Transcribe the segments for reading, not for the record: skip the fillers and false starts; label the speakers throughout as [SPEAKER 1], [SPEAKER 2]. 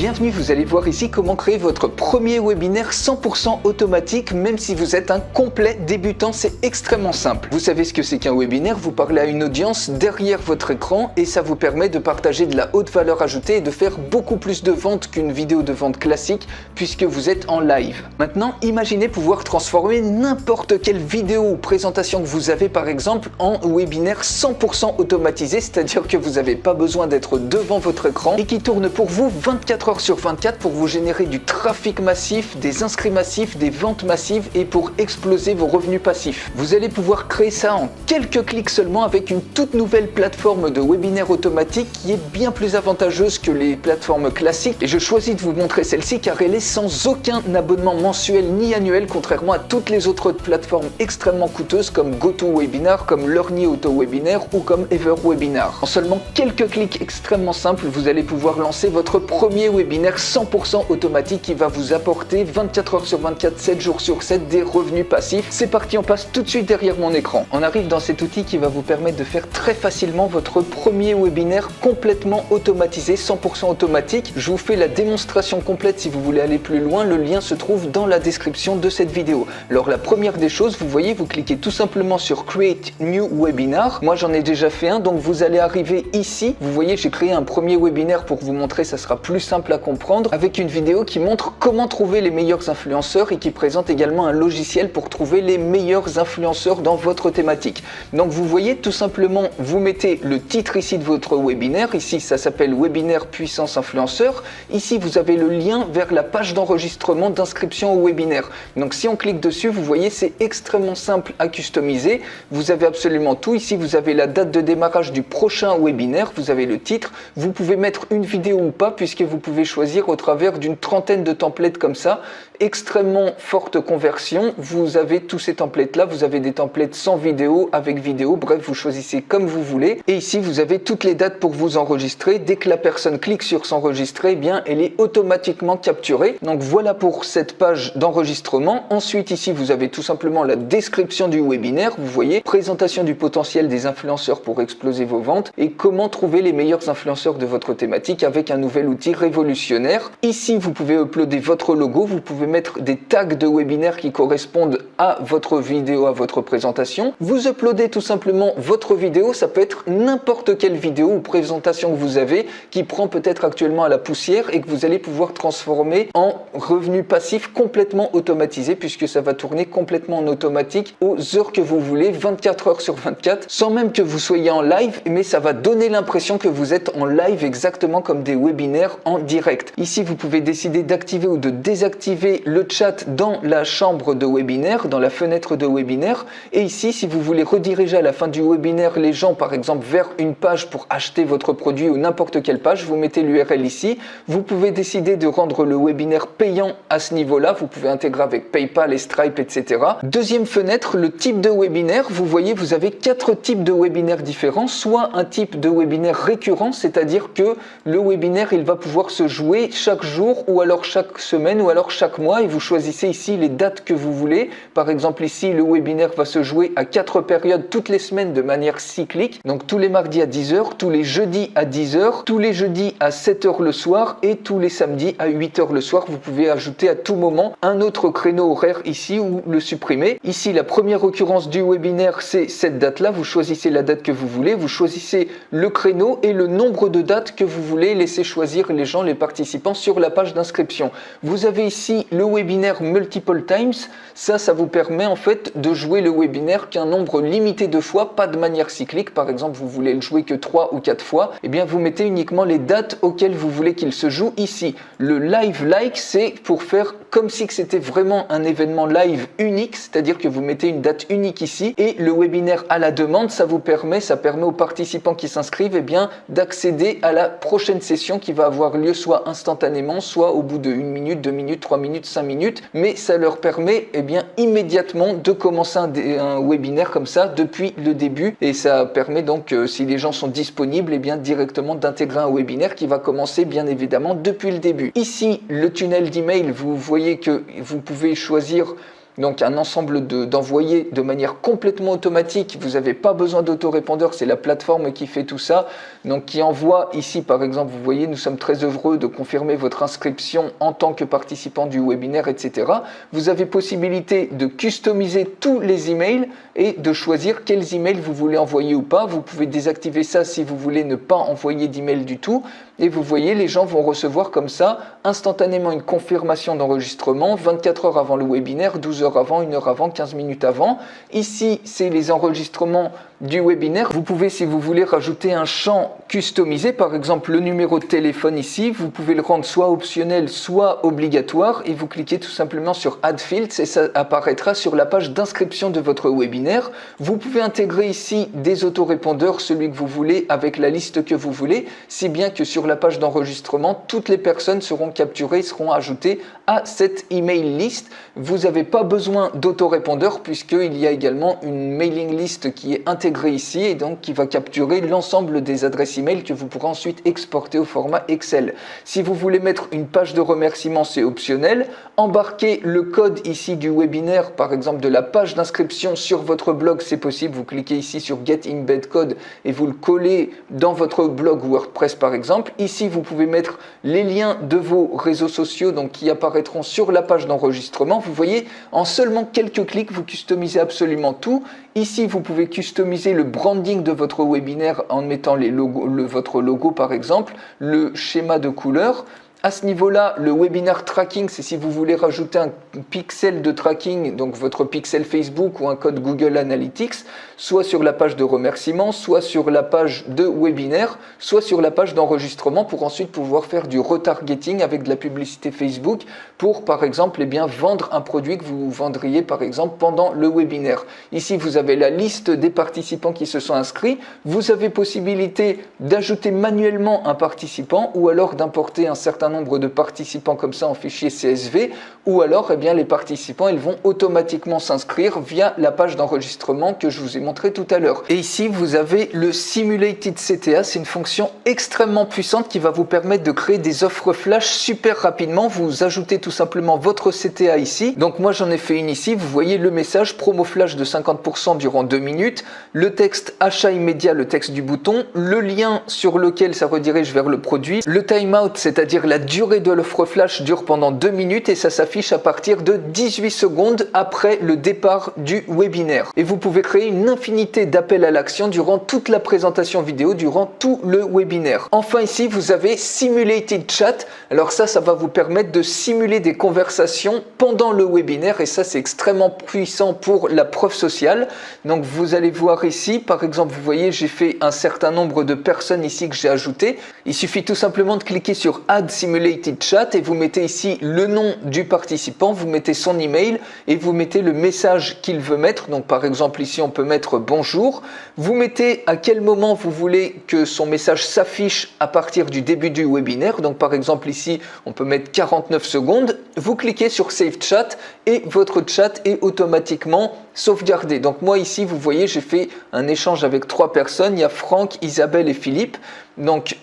[SPEAKER 1] Bienvenue, vous allez voir ici comment créer votre premier webinaire 100% automatique, même si vous êtes un complet débutant, c'est extrêmement simple. Vous savez ce que c'est qu'un webinaire, vous parlez à une audience derrière votre écran et ça vous permet de partager de la haute valeur ajoutée et de faire beaucoup plus de ventes qu'une vidéo de vente classique puisque vous êtes en live. Maintenant, imaginez pouvoir transformer n'importe quelle vidéo ou présentation que vous avez par exemple en webinaire 100% automatisé, c'est-à-dire que vous n'avez pas besoin d'être devant votre écran et qui tourne pour vous 24 heures sur 24 pour vous générer du trafic massif, des inscrits massifs, des ventes massives et pour exploser vos revenus passifs. Vous allez pouvoir créer ça en quelques clics seulement avec une toute nouvelle plateforme de webinaire automatique qui est bien plus avantageuse que les plateformes classiques et je choisis de vous montrer celle-ci car elle est sans aucun abonnement mensuel ni annuel contrairement à toutes les autres plateformes extrêmement coûteuses comme GoToWebinar, comme Learny AutoWebinar ou comme EverWebinar. En seulement quelques clics extrêmement simples, vous allez pouvoir lancer votre premier webinaire 100% automatique qui va vous apporter 24 heures sur 24, 7 jours sur 7 des revenus passifs. C'est parti, on passe tout de suite derrière mon écran. On arrive dans cet outil qui va vous permettre de faire très facilement votre premier webinaire complètement automatisé, 100% automatique. Je vous fais la démonstration complète si vous voulez aller plus loin. Le lien se trouve dans la description de cette vidéo. Alors la première des choses, vous voyez, vous cliquez tout simplement sur Create New Webinar. Moi j'en ai déjà fait un, donc vous allez arriver ici. Vous voyez, j'ai créé un premier webinaire pour vous montrer, ça sera plus simple à comprendre, avec une vidéo qui montre comment trouver les meilleurs influenceurs et qui présente également un logiciel pour trouver les meilleurs influenceurs dans votre thématique. Donc vous voyez, tout simplement, vous mettez le titre ici de votre webinaire. Ici, ça s'appelle Webinaire Puissance Influenceur. Ici, vous avez le lien vers la page d'enregistrement d'inscription au webinaire. Donc si on clique dessus, vous voyez, c'est extrêmement simple à customiser. Vous avez absolument tout. Ici, vous avez la date de démarrage du prochain webinaire. Vous avez le titre. Vous pouvez mettre une vidéo ou pas puisque vous pouvez choisir au travers d'une trentaine de templates comme ça. Extrêmement forte conversion. Vous avez tous ces templates là. Vous avez des templates sans vidéo, avec vidéo. Bref, vous choisissez comme vous voulez. Et ici, vous avez toutes les dates pour vous enregistrer. Dès que la personne clique sur s'enregistrer, eh bien, elle est automatiquement capturée. Donc voilà pour cette page d'enregistrement. Ensuite, ici, vous avez tout simplement la description du webinaire. Vous voyez, présentation du potentiel des influenceurs pour exploser vos ventes et comment trouver les meilleurs influenceurs de votre thématique avec un nouvel outil révolutionnaire. Ici, vous pouvez uploader votre logo. Vous pouvez mettre des tags de webinaire qui correspondent à votre vidéo, à votre présentation. Vous uploadez tout simplement votre vidéo. Ça peut être n'importe quelle vidéo ou présentation que vous avez qui prend peut-être actuellement à la poussière et que vous allez pouvoir transformer en revenu passif complètement automatisé puisque ça va tourner complètement en automatique aux heures que vous voulez, 24 heures sur 24, sans même que vous soyez en live, mais ça va donner l'impression que vous êtes en live exactement comme des webinaires en direct. Ici, vous pouvez décider d'activer ou de désactiver le chat dans la chambre de webinaire, dans la fenêtre de webinaire. Et ici, si vous voulez rediriger à la fin du webinaire les gens, par exemple, vers une page pour acheter votre produit ou n'importe quelle page, vous mettez l'URL ici. Vous pouvez décider de rendre le webinaire payant à ce niveau-là. Vous pouvez intégrer avec PayPal et Stripe, etc. Deuxième fenêtre, le type de webinaire. Vous voyez, vous avez 4 types de webinaires différents. Soit un type de webinaire récurrent, c'est-à-dire que le webinaire, il va pouvoir se jouer chaque jour ou alors chaque semaine ou alors chaque mois et vous choisissez ici les dates que vous voulez. Par exemple, ici, le webinaire va se jouer à 4 périodes toutes les semaines de manière cyclique. Donc, tous les mardis à 10h, tous les jeudis à 10h, tous les jeudis à 7h le soir et tous les samedis à 8h le soir. Vous pouvez ajouter à tout moment un autre créneau horaire ici ou le supprimer. Ici, la première occurrence du webinaire, c'est cette date-là. Vous choisissez la date que vous voulez. Vous choisissez le créneau et le nombre de dates que vous voulez laisser choisir les gens, les participants sur la page d'inscription. Vous avez ici le webinaire multiple times. Ça vous permet en fait de jouer le webinaire qu'un nombre limité de fois, pas de manière cyclique. Par exemple, vous voulez le jouer que 3 ou 4 fois. Eh bien, vous mettez uniquement les dates auxquelles vous voulez qu'il se joue ici. Le live like, c'est pour faire comme si c'était vraiment un événement live unique, c'est-à-dire que vous mettez une date unique ici. Et le webinaire à la demande, ça permet aux participants qui s'inscrivent eh bien d'accéder à la prochaine session qui va avoir lieu soit instantanément, soit au bout de 1 minute, 2 minutes, 3 minutes, 5 minutes. Mais ça leur permet eh bien immédiatement de commencer un webinaire comme ça depuis le début. Et ça permet donc, si les gens sont disponibles, eh bien directement d'intégrer un webinaire qui va commencer bien évidemment depuis le début. Ici, le tunnel d'email, vous voyez que vous pouvez choisir donc un ensemble d'envoyés de manière complètement automatique. Vous n'avez pas besoin d'autorépondeur, c'est la plateforme qui fait tout ça, donc qui envoie ici par exemple, vous voyez, nous sommes très heureux de confirmer votre inscription en tant que participant du webinaire, etc. Vous avez possibilité de customiser tous les emails et de choisir quels emails vous voulez envoyer ou pas. Vous pouvez désactiver ça si vous voulez ne pas envoyer d'email du tout. Et vous voyez, les gens vont recevoir comme ça instantanément une confirmation d'enregistrement 24 heures avant le webinaire, 12 heures avant, 1 heure avant, 15 minutes avant. Ici, c'est les enregistrements du webinaire. Vous pouvez, si vous voulez, rajouter un champ customisé, par exemple le numéro de téléphone ici. Vous pouvez le rendre soit optionnel, soit obligatoire et vous cliquez tout simplement sur Add Fields et ça apparaîtra sur la page d'inscription de votre webinaire. Vous pouvez intégrer ici des autorépondeurs, celui que vous voulez, avec la liste que vous voulez, si bien que sur la page d'enregistrement, toutes les personnes seront capturées, seront ajoutées à cette email list. Vous n'avez pas besoin d'autorépondeur puisqu'il y a également une mailing list qui est intégrée ici et donc qui va capturer l'ensemble des adresses email que vous pourrez ensuite exporter au format Excel. Si vous voulez mettre une page de remerciement, c'est optionnel. Embarquer le code ici du webinaire, par exemple de la page d'inscription sur votre blog, c'est possible. Vous cliquez ici sur Get Embed Code et vous le collez dans votre blog WordPress par exemple. Ici, vous pouvez mettre les liens de vos réseaux sociaux donc qui apparaîtront sur la page d'enregistrement. Vous voyez, en seulement quelques clics, vous customisez absolument tout. Ici, vous pouvez customiser le branding de votre webinaire en mettant les logos, votre logo par exemple, le schéma de couleur. À ce niveau-là, le webinar tracking, c'est si vous voulez rajouter un pixel de tracking, donc votre pixel Facebook ou un code Google Analytics, soit sur la page de remerciement, soit sur la page de webinaire, soit sur la page d'enregistrement pour ensuite pouvoir faire du retargeting avec de la publicité Facebook pour, par exemple, vendre un produit que vous vendriez, par exemple, pendant le webinaire. Ici, vous avez la liste des participants qui se sont inscrits. Vous avez possibilité d'ajouter manuellement un participant ou alors d'importer un certain nombre de participants comme ça en fichier CSV ou alors les participants ils vont automatiquement s'inscrire via la page d'enregistrement que je vous ai montré tout à l'heure. Et ici vous avez le Simulated CTA, c'est une fonction extrêmement puissante qui va vous permettre de créer des offres flash super rapidement. Vous ajoutez tout simplement votre CTA ici, donc moi j'en ai fait une ici, vous voyez le message promo flash de 50% durant 2 minutes, le texte achat immédiat, le texte du bouton, le lien sur lequel ça redirige vers le produit, le timeout, c'est-à-dire la durée de l'offre flash dure pendant 2 minutes et ça s'affiche à partir de 18 secondes après le départ du webinaire. Et vous pouvez créer une infinité d'appels à l'action durant toute la présentation vidéo, durant tout le webinaire. Enfin ici, vous avez Simulated Chat. Alors ça va vous permettre de simuler des conversations pendant le webinaire et ça c'est extrêmement puissant pour la preuve sociale. Donc vous allez voir ici, par exemple, vous voyez, j'ai fait un certain nombre de personnes ici que j'ai ajoutées. Il suffit tout simplement de cliquer sur Add Simulated Chat et vous mettez ici le nom du participant, vous mettez son email et vous mettez le message qu'il veut mettre. Donc par exemple ici on peut mettre bonjour. Vous mettez à quel moment vous voulez que son message s'affiche à partir du début du webinaire. Donc par exemple ici on peut mettre 49 secondes. Vous cliquez sur Save Chat et votre chat est automatiquement sauvegardé. Donc moi ici vous voyez j'ai fait un échange avec 3 personnes. Il y a Franck, Isabelle et Philippe. Donc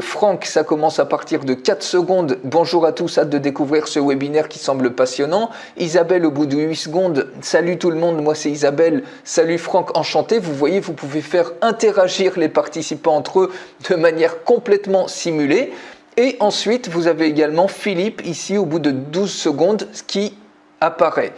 [SPEAKER 1] Franck, ça commence à partir de 4 secondes. Bonjour à tous, hâte de découvrir ce webinaire qui semble passionnant. Isabelle, au bout de 8 secondes, salut tout le monde, moi c'est Isabelle. Salut Franck, enchanté. Vous voyez, vous pouvez faire interagir les participants entre eux de manière complètement simulée. Et ensuite, vous avez également Philippe ici au bout de 12 secondes, ce qui apparaît.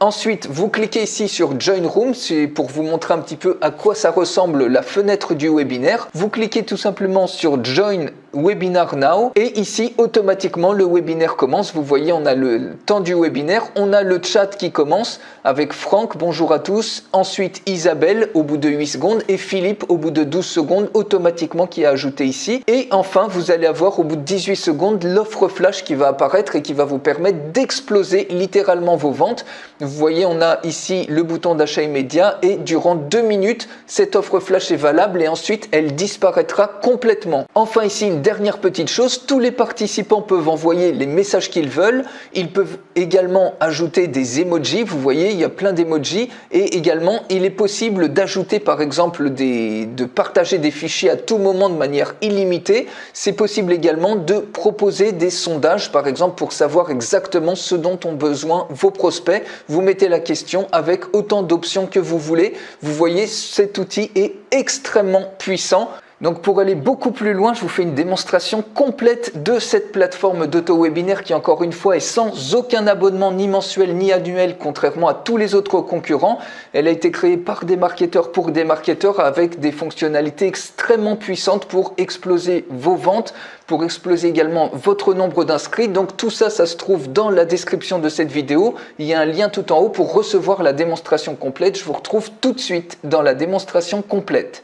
[SPEAKER 1] Ensuite, vous cliquez ici sur Join Room, c'est pour vous montrer un petit peu à quoi ça ressemble la fenêtre du webinaire. Vous cliquez tout simplement sur Join Webinar Now et ici automatiquement le webinaire commence. Vous voyez, on a le temps du webinaire, on a le chat qui commence avec Franck, bonjour à tous, ensuite Isabelle au bout de 8 secondes et Philippe au bout de 12 secondes automatiquement qui est ajouté ici. Et enfin, vous allez avoir au bout de 18 secondes l'offre flash qui va apparaître et qui va vous permettre d'exploser littéralement vos ventes. Vous voyez, on a ici le bouton d'achat immédiat et durant 2 minutes, cette offre flash est valable et ensuite elle disparaîtra complètement. Enfin ici, une dernière petite chose, tous les participants peuvent envoyer les messages qu'ils veulent. Ils peuvent également ajouter des emojis. Vous voyez, il y a plein d'emojis. Et également, il est possible d'ajouter par exemple de partager des fichiers à tout moment de manière illimitée. C'est possible également de proposer des sondages, par exemple, pour savoir exactement ce dont ont besoin vos prospects. Vous mettez la question avec autant d'options que vous voulez. Vous voyez, cet outil est extrêmement puissant. Donc pour aller beaucoup plus loin, je vous fais une démonstration complète de cette plateforme d'auto-webinaire qui encore une fois est sans aucun abonnement ni mensuel ni annuel contrairement à tous les autres concurrents. Elle a été créée par des marketeurs pour des marketeurs avec des fonctionnalités extrêmement puissantes pour exploser vos ventes, pour exploser également votre nombre d'inscrits. Donc tout ça, ça se trouve dans la description de cette vidéo. Il y a un lien tout en haut pour recevoir la démonstration complète. Je vous retrouve tout de suite dans la démonstration complète.